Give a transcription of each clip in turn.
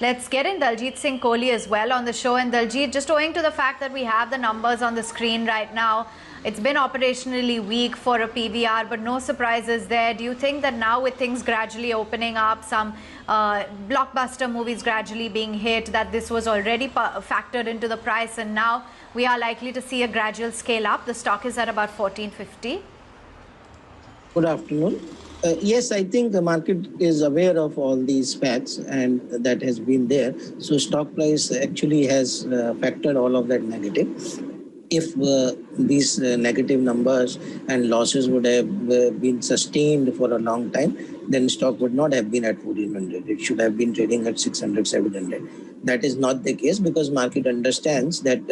Let's get in Daljeet Singh Kohli as well on the show. And Daljeet, just owing to the fact that we have the numbers on the screen right now, it's been operationally weak for a PVR, but no surprises there. Do you think that now with things gradually opening up, some blockbuster movies gradually being hit, that this was already factored into the price and now we are likely to see a gradual scale up? The stock is at about 1450. Good afternoon. Yes, I think the market is aware of all these facts and that has been there. So stock price actually has factored all of that negative. If these negative numbers and losses would have been sustained for a long time, then stock would not have been at 1400. It should have been trading at 600, 700. That is not the case because market understands that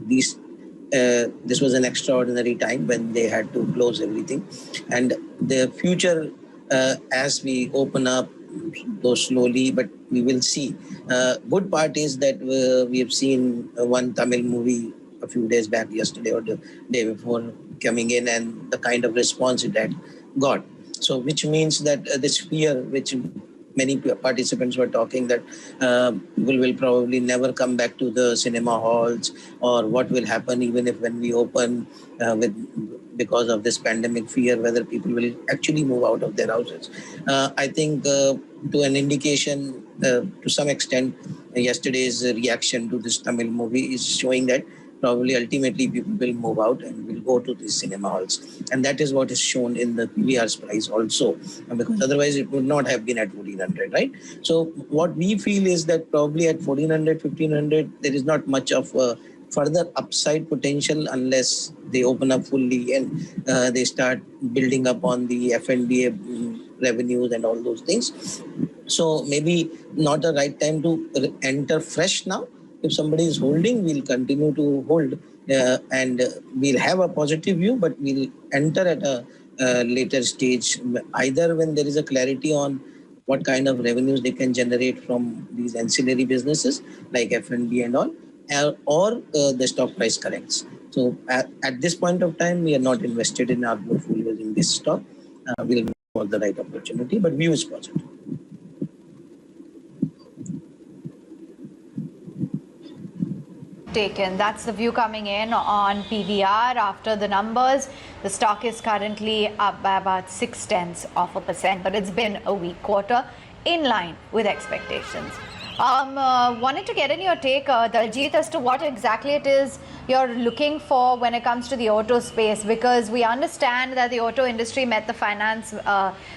this was an extraordinary time when they had to close everything, and the future as we open up, though slowly, but we will see. Good part is that we have seen one Tamil movie a few days back, yesterday or the day before, coming in, and the kind of response it had got. So which means that this fear, which many participants were talking, that people will probably never come back to the cinema halls, or what will happen even if when we open because of this pandemic fear, whether people will actually move out of their houses. I think to an indication, to some extent, yesterday's reaction to this Tamil movie is showing that probably ultimately people will move out and will go to these cinema halls. And that is what is shown in the PVR's price also, because otherwise it would not have been at 1400, right? So what we feel is that probably at 1400, 1500, there is not much of a further upside potential unless they open up fully and they start building up on the F&B revenues and all those things. So maybe not the right time to enter fresh now. If somebody is holding, we'll continue to hold and we'll have a positive view, but we'll enter at a later stage, either when there is a clarity on what kind of revenues they can generate from these ancillary businesses like F&B and all, or the stock price corrects. So at this point of time, we are not invested in our portfolios in this stock. We'll wait for the right opportunity, but view is positive. Taken. That's the view coming in on PVR after the numbers. The stock is currently up by about 0.6%, but it's been a weak quarter in line with expectations. Wanted to get in your take, Daljeet, as to what exactly it is you're looking for when it comes to the auto space, because we understand that the auto industry met the finance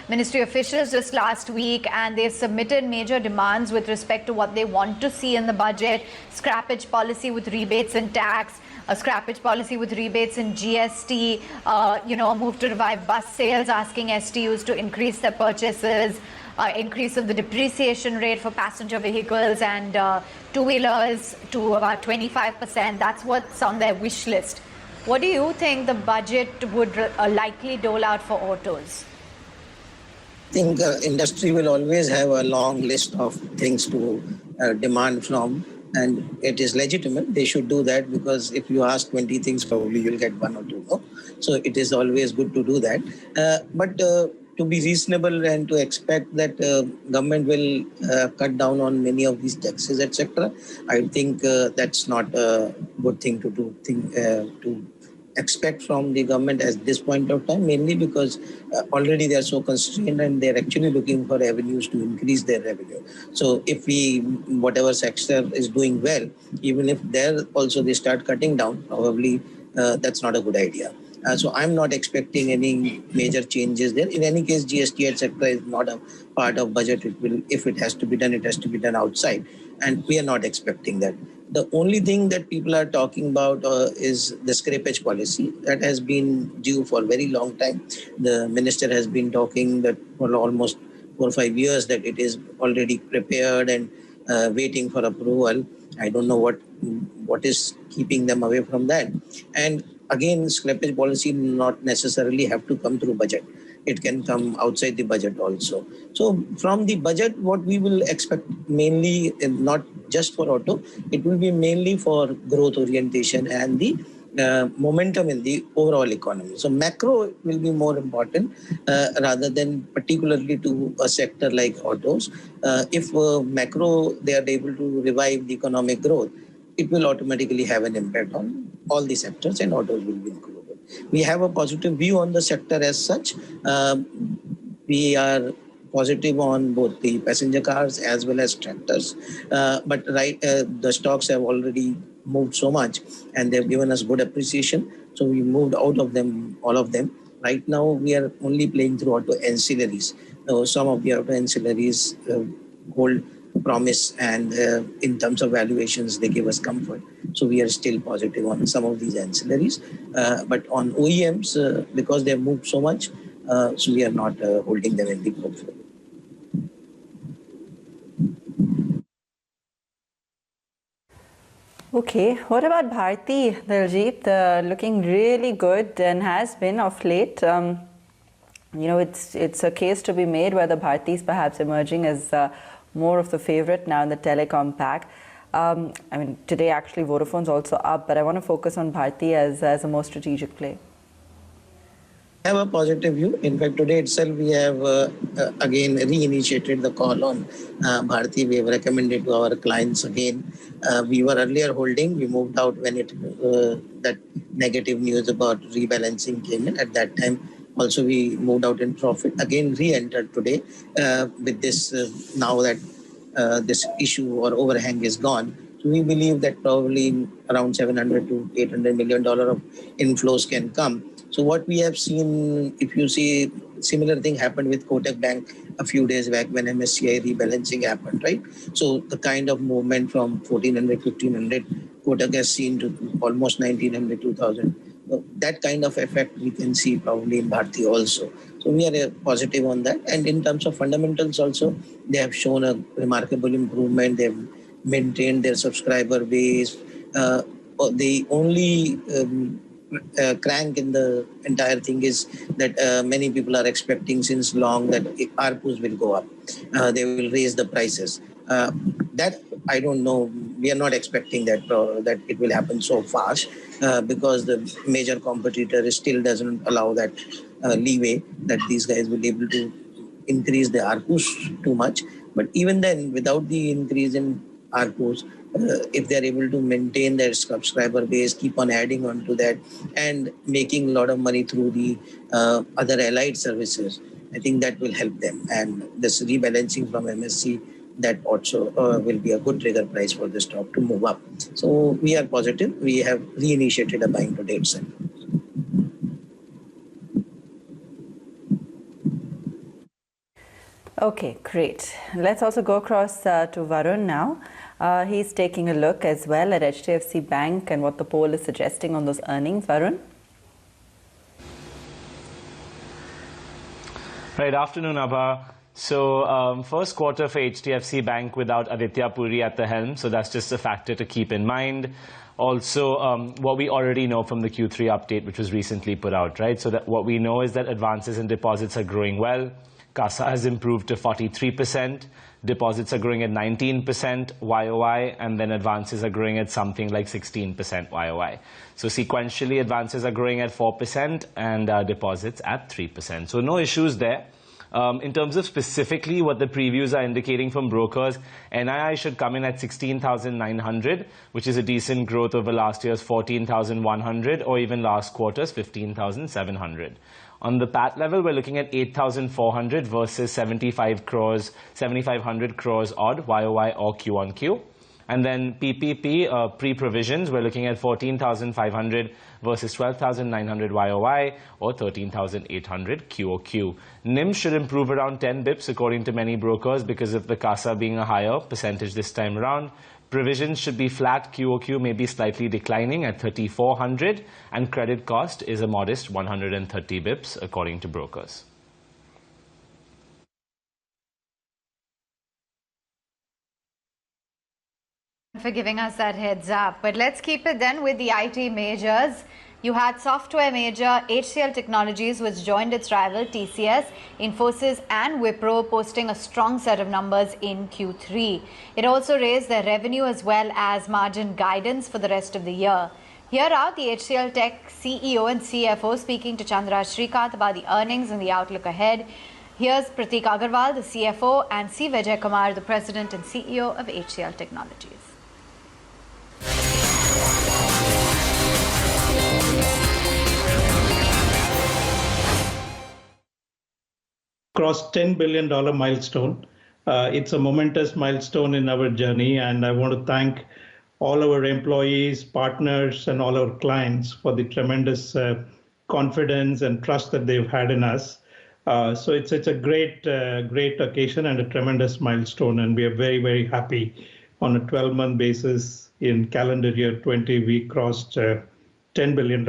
ministry officials just last week and they've submitted major demands with respect to what they want to see in the budget: scrappage policy with rebates and tax, a scrappage policy with rebates in GST, a move to revive bus sales, asking STUs to increase their purchases, increase of the depreciation rate for passenger vehicles and two-wheelers to about 25%. That's what's on their wish list. What do you think the budget would likely dole out for autos? I think industry will always have a long list of things to demand from, and it is legitimate. They should do that, because if you ask 20 things, probably you'll get one or two. No? So it is always good to do that. But to be reasonable and to expect that government will cut down on many of these taxes, etc., I think that's not a good thing to do. To expect from the government at this point of time, mainly because already they are so constrained and they're actually looking for avenues to increase their revenue. So if whatever sector is doing well, even if there also they start cutting down, probably that's not a good idea. So I'm not expecting any major changes there. In any case, GST, etc., is not a part of budget. It will, if it has to be done, it has to be done outside, and we are not expecting that. The only thing that people are talking about is the scrappage policy that has been due for a very long time. The minister has been talking that for almost 4 or 5 years that it is already prepared and waiting for approval. I don't know what is keeping them away from that. And again, scrappage policy not necessarily have to come through budget. It can come outside the budget also. So from the budget, what we will expect mainly, not just for auto, it will be mainly for growth orientation and the momentum in the overall economy. So macro will be more important rather than particularly to a sector like autos. If macro, they are able to revive the economic growth, it will automatically have an impact on all the sectors and autos will be included. We have a positive view on the sector as such. We are positive on both the passenger cars as well as tractors. But the stocks have already moved so much and they've given us good appreciation. So we moved out of them, all of them. Right now, we are only playing through auto ancillaries. Some of the auto ancillaries hold promise and in terms of valuations, they give us comfort. So we are still positive on some of these ancillaries. But on OEMs, because they have moved so much, so we are not holding them in the portfolio. Okay, what about Bharti, Daljeet? Looking really good and has been of late. It's a case to be made whether Bharti is perhaps emerging as more of the favorite now in the telecom pack. Today actually Vodafone's also up, but I want to focus on Bharti as a more strategic play. Have a positive view. In fact, today itself we have again reinitiated the call on Bharti. We have recommended to our clients again. We were earlier holding. We moved out when that negative news about rebalancing came in. At that time, also we moved out in profit. Again, re-entered today with this now that this issue or overhang is gone. So we believe that probably around $700 to $800 million of inflows can come. So what we have seen, if you see, similar thing happened with Kotak Bank a few days back when MSCI rebalancing happened, right? So the kind of movement from 1400, 1500, Kotak has seen to almost 1900, 2000. So that kind of effect we can see probably in Bharti also. So we are positive on that. And in terms of fundamentals also, they have shown a remarkable improvement. They have maintained their subscriber base. The only crank in the entire thing is that many people are expecting since long that ARPUs will go up. They will raise the prices. That I don't know. We are not expecting that it will happen so fast because the major competitor still doesn't allow that leeway that these guys will be able to increase the ARPUs too much. But even then, without the increase in ARPUs, if they're able to maintain their subscriber base, keep on adding on to that and making a lot of money through the other allied services, I think that will help them. And this rebalancing from MSC, that also will be a good trigger price for the stock to move up. So we are positive. We have reinitiated a buying today itself. Okay, great. Let's also go across to Varun now. He's taking a look as well at HDFC Bank and what the poll is suggesting on those earnings. Varun? Right, afternoon, Abha. So, first quarter for HDFC Bank without Aditya Puri at the helm. So that's just a factor to keep in mind. Also, what we already know from the Q3 update, which was recently put out, right? So that what we know is that advances and deposits are growing well. CASA has improved to 43%. Deposits are growing at 19% YOY, and then advances are growing at something like 16% YOY. So sequentially, advances are growing at 4% and deposits at 3%. So no issues there. In terms of specifically what the previews are indicating from brokers, NII should come in at 16,900, which is a decent growth over last year's 14,100 or even last quarter's 15,700. On the PAT level, we're looking at 8,400 versus 7,500 crores odd YOY or Q on Q. And then PPP, pre-provisions, we're looking at 14,500 versus 12,900 YOY or 13,800 QOQ. NIM should improve around 10 bips according to many brokers because of the CASA being a higher percentage this time around. Provisions should be flat QOQ, maybe slightly declining at 3,400, and credit cost is a modest 130 bips according to brokers. For giving us that heads up. But let's keep it then with the IT majors. You had software major HCL Technologies, which joined its rival TCS, Infosys and Wipro, posting a strong set of numbers in Q3. It also raised their revenue as well as margin guidance for the rest of the year. Here are the HCL Tech CEO and CFO speaking to Chandra Srikanth about the earnings and the outlook ahead. Here's Prateek Agarwal, the CFO, and C. Vijay Kumar, the President and CEO of HCL Technologies. Crossed $10 billion milestone. It's a momentous milestone in our journey, and I want to thank all our employees, partners, and all our clients for the tremendous confidence and trust that they've had in us. So it's a great occasion and a tremendous milestone, and we are very, very happy. On a 12-month basis in calendar year 20, we crossed $10 billion.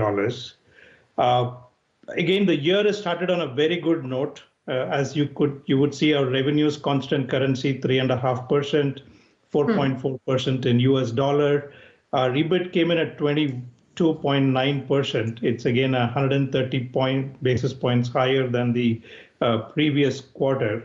Again, the year has started on a very good note. As you would see, our revenues constant currency 3.5%, 4.4% in US dollar. Our EBIT came in at 22.9%. It's again 130 basis points higher than the previous quarter.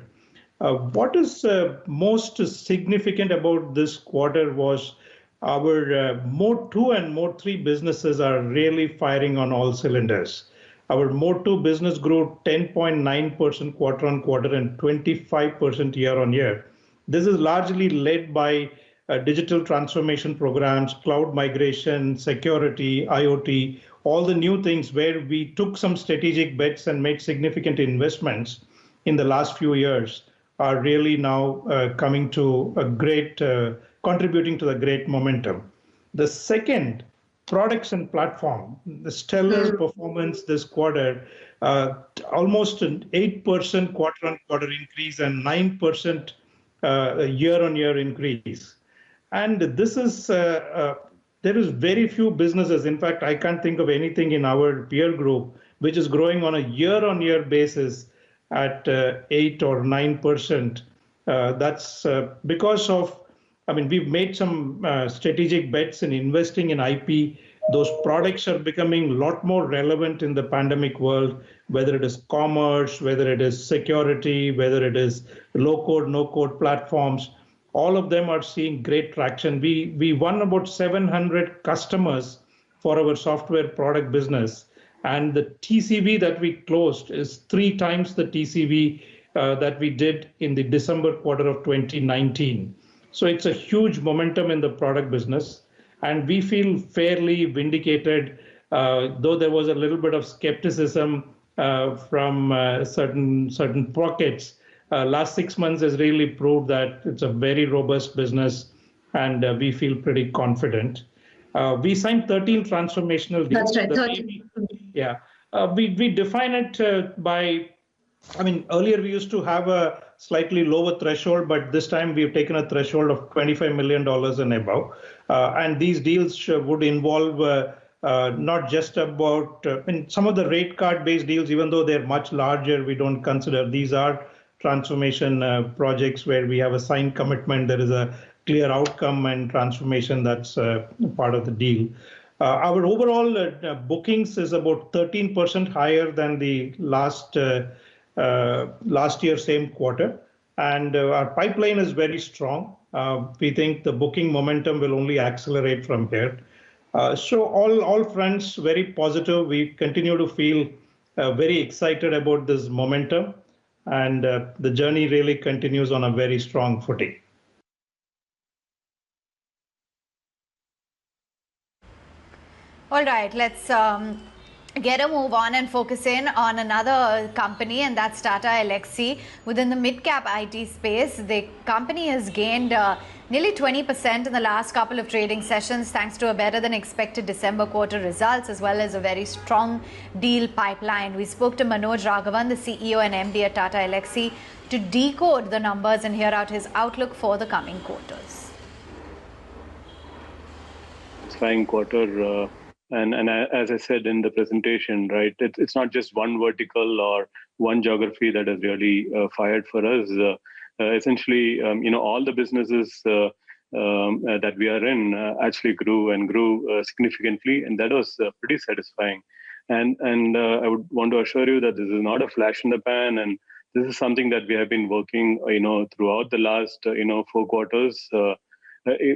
What is most significant about this quarter was our Mode 2 and Mode 3 businesses are really firing on all cylinders. Our Mode 2 business grew 10.9% quarter on quarter and 25% year on year. This is largely led by digital transformation programs, cloud migration, security, IoT, all the new things where we took some strategic bets and made significant investments in the last few years are really now coming to a great, contributing to the great momentum. The second, products and platform, the stellar performance this quarter, almost an 8% quarter-on-quarter increase and 9% year-on-year increase. And this is, there is very few businesses, in fact, I can't think of anything in our peer group, which is growing on a year-on-year basis at 8 or 9%. That's because of, I mean, we've made some strategic bets in investing in IP. Those products are becoming a lot more relevant in the pandemic world, whether it is commerce, whether it is security, whether it is low-code, no-code platforms. All of them are seeing great traction. We won about 700 customers for our software product business. And the TCV that we closed is 3 times the TCV that we did in the December quarter of 2019. So it's a huge momentum in the product business, and we feel fairly vindicated, though there was a little bit of skepticism from certain pockets. Last 6 months has really proved that it's a very robust business, and we feel pretty confident. We signed 13 transformational deals. That's right, 13. Yeah, we define it by, I mean, earlier we used to have a slightly lower threshold, but this time we've taken a threshold of $25 million and above. And these deals would involve not just about, I mean, some of the rate card-based deals, even though they're much larger, we don't consider. These are transformation projects where we have a signed commitment. There is a clear outcome and transformation that's part of the deal. Our overall bookings is about 13% higher than the last year, same quarter. And our pipeline is very strong. We think the booking momentum will only accelerate from here. So all fronts very positive. We continue to feel very excited about this momentum. And the journey really continues on a very strong footing. All right, let's get a move on and focus in on another company, and that's Tata Elxsi. Within the mid-cap IT space, the company has gained nearly 20% in the last couple of trading sessions thanks to a better than expected December quarter results as well as a very strong deal pipeline. We spoke to Manoj Raghavan, the CEO and MD at Tata Elxsi, to decode the numbers and hear out his outlook for the coming quarters. Satisfying quarter. And as I said in the presentation, right, it's not just one vertical or one geography that has really fired for us. Essentially, all the businesses that we are in actually grew significantly, and that was pretty satisfying. And I would want to assure you that this is not a flash in the pan, and this is something that we have been working, throughout the last, 4 quarters.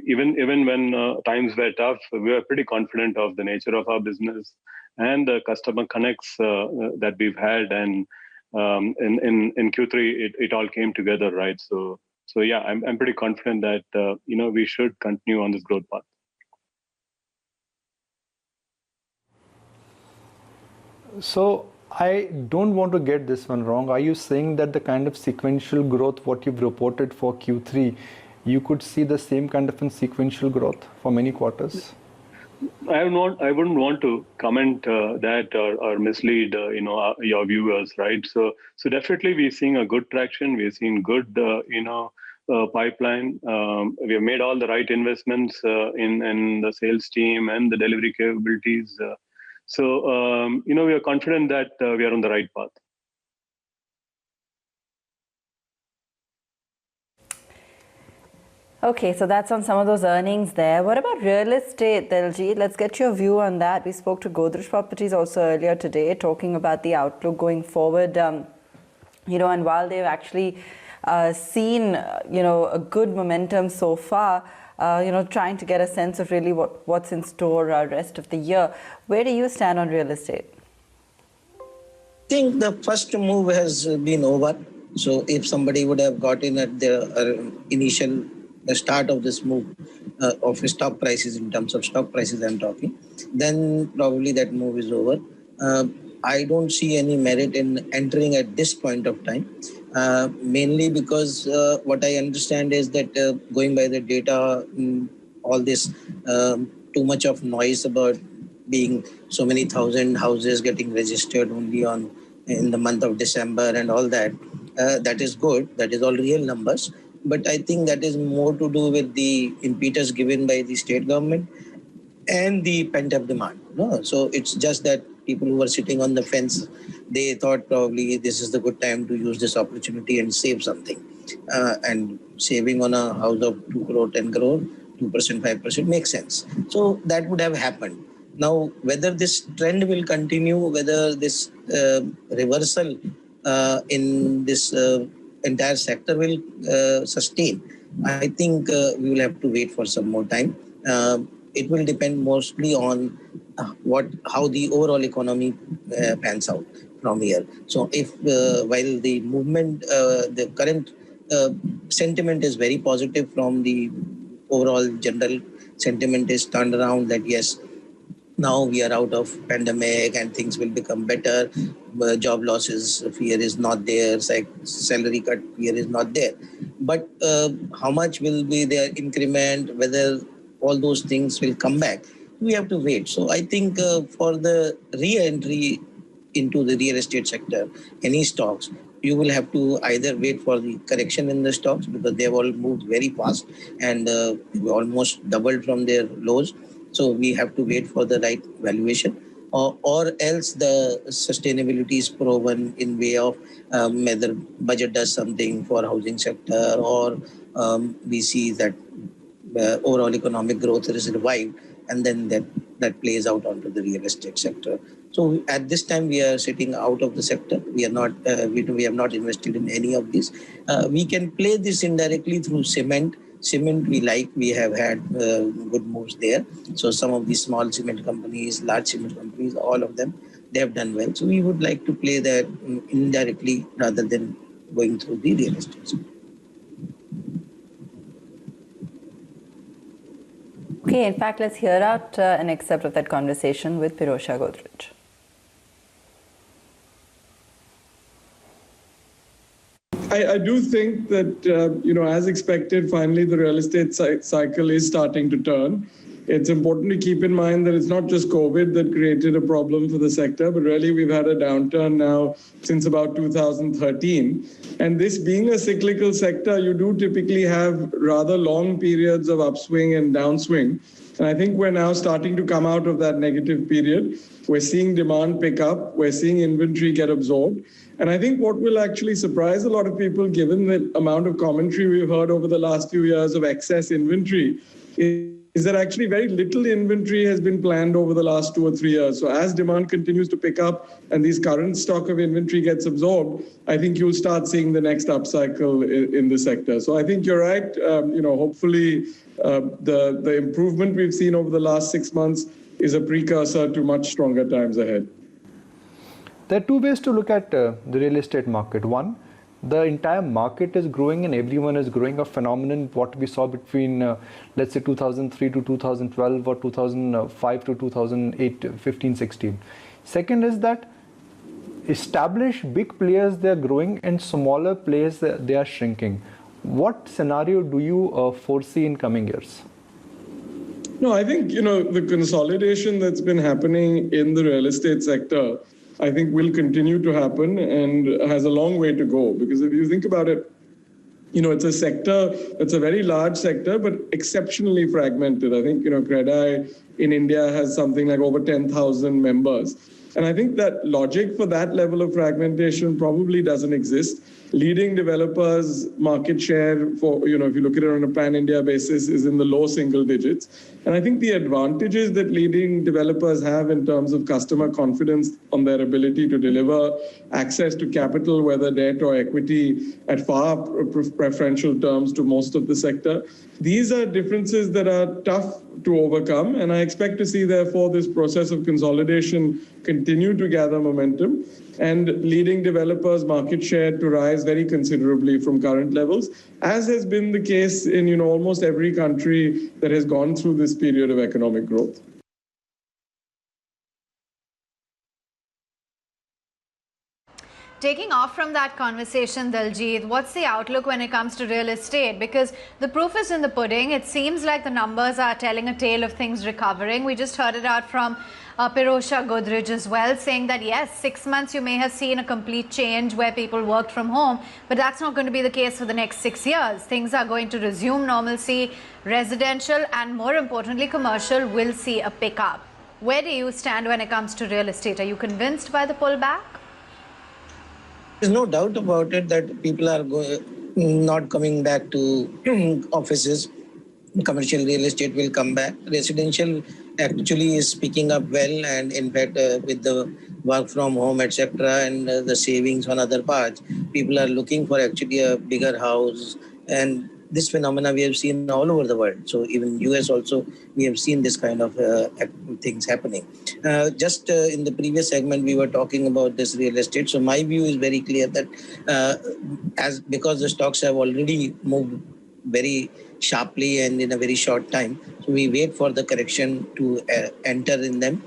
even when times were tough, we were pretty confident of the nature of our business and the customer connects that we've had. And in Q3, it all came together, right? So yeah, I'm pretty confident that we should continue on this growth path. So I don't want to get this one wrong. Are you saying that the kind of sequential growth what you've reported for Q3, you could see the same kind of sequential growth for many quarters? I wouldn't want to comment that or mislead your viewers, right? So definitely we're seeing a good traction. We're seeing good pipeline. We have made all the right investments in the sales team and the delivery capabilities. So we are confident that we are on the right path. Okay, so that's on some of those earnings there. What about real estate, Daljeet? Let's get your view on that. We spoke to Godrej Properties also earlier today, talking about the outlook going forward. And while they've actually seen, a good momentum so far, trying to get a sense of really what's in store rest of the year. Where do you stand on real estate? I think the first move has been over. So if somebody would have got in at the initial start of this move of stock prices, in terms of stock prices I'm talking, then probably that move is over. I don't see any merit in entering at this point of time, mainly because what I understand is that going by the data, all this too much of noise about being so many thousand houses getting registered only in the month of December and all that, that is good. That is all real numbers. But I think that is more to do with the impetus given by the state government and the pent-up demand. No? So it's just that people who were sitting on the fence, they thought probably this is the good time to use this opportunity and save something. And saving on a house of 2 crore, 10 crore, 2%, 5% makes sense. So that would have happened. Now, whether this trend will continue, whether this reversal in this entire sector will sustain, I think we will have to wait for some more time. It will depend mostly on how the overall economy pans out from here. So if while the movement, the current sentiment is very positive from the overall general sentiment is turned around that yes, now we are out of pandemic and things will become better. Job losses fear is not there. Salary cut fear is not there. But how much will be their increment, whether all those things will come back, we have to wait. So I think for the re-entry into the real estate sector, any stocks, you will have to either wait for the correction in the stocks because they have all moved very fast and almost doubled from their lows. So we have to wait for the right valuation, or else the sustainability is proven in way of whether budget does something for housing sector, or we see that overall economic growth is revived, and then that plays out onto the real estate sector. So at this time we are sitting out of the sector. We are not we have not invested in any of these. We can play this indirectly through cement. Cement we have had good moves there. So some of these small cement companies, large cement companies, all of them, they have done well. So we would like to play that indirectly rather than going through the real estate. Okay, in fact, let's hear out an excerpt of that conversation with Pirojsha Godrej. I do think that, as expected, finally the real estate cycle is starting to turn. It's important to keep in mind that it's not just COVID that created a problem for the sector, but really we've had a downturn now since about 2013. And this being a cyclical sector, you do typically have rather long periods of upswing and downswing. And I think we're now starting to come out of that negative period. We're seeing demand pick up. We're seeing inventory get absorbed. And I think what will actually surprise a lot of people, given the amount of commentary we've heard over the last few years of excess inventory, is is that actually very little inventory has been planned over the last 2 or 3 years. So as demand continues to pick up and these current stock of inventory gets absorbed, I think you'll start seeing the next upcycle in the sector. So I think you're right. Hopefully the improvement we've seen over the last 6 months is a precursor to much stronger times ahead. There are two ways to look at the real estate market. One, the entire market is growing and everyone is growing, a phenomenon what we saw between let's say 2003 to 2012 or 2005 to 2008, 15, 16. Second is that established big players, they are growing, and smaller players, they are shrinking. What scenario do you foresee in coming years? No, I think, the consolidation that's been happening in the real estate sector, I think will continue to happen and has a long way to go. Because if you think about it, it's a sector that's a very large sector, but exceptionally fragmented. I think, CredI in India has something like over 10,000 members. And I think that logic for that level of fragmentation probably doesn't exist. Leading developers' market share for, if you look at it on a pan-India basis, is in the low single digits. And I think the advantages that leading developers have in terms of customer confidence on their ability to deliver access to capital, whether debt or equity, at far preferential terms to most of the sector, these are differences that are tough to overcome. And I expect to see, therefore, this process of consolidation continue to gather momentum and leading developers' market share to rise very considerably from current levels, as has been the case in almost every country that has gone through this period of economic growth. Taking off from that conversation, Daljeet, what's the outlook when it comes to real estate? Because the proof is in the pudding. It seems like the numbers are telling a tale of things recovering. We just heard it out from Pirosha Godrej as well, saying that yes, 6 months you may have seen a complete change where people worked from home, but that's not going to be the case for the next 6 years. Things are going to resume normalcy. Residential and, more importantly, commercial will see a pickup. Where do you stand when it comes to real estate? Are you convinced by the pullback? There's no doubt about it that people are not coming back to offices. Commercial real estate will come back. Residential actually is picking up well, and in fact with the work from home, etc., and the savings on other parts, people are looking for actually a bigger house. And this phenomena we have seen all over the world. So even US also, we have seen this kind of things happening. Just in the previous segment, we were talking about this real estate. So my view is very clear that because the stocks have already moved very sharply and in a very short time, so we wait for the correction to enter in them.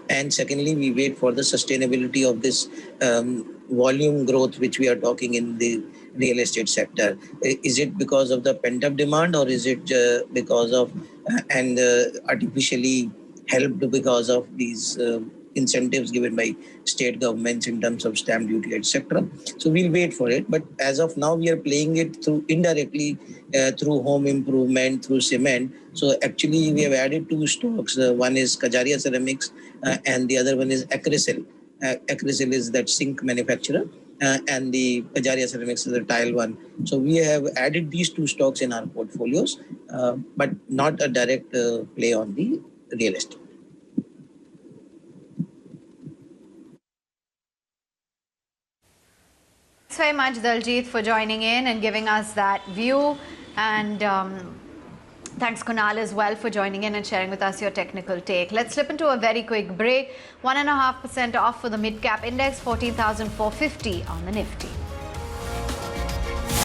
And secondly, we wait for the sustainability of this volume growth which we are talking in the real estate sector. Is it because of the pent-up demand, or is it because of artificially helped because of these incentives given by state governments in terms of stamp duty, etc. So we'll wait for it. But as of now, we are playing it through indirectly through home improvement, through cement. So actually, we have added two stocks. One is Kajaria Ceramics and the other one is Acrysil. Acrysil is that sink manufacturer. And the Kajaria Ceramics is the tile one. So we have added these two stocks in our portfolios, but not a direct play on the real estate. Thanks very much, Daljeet, for joining in and giving us that view. And thanks, Kunal, as well, for joining in and sharing with us your technical take. Let's slip into a very quick break. 1.5% off for the mid-cap index, 14,450 on the Nifty.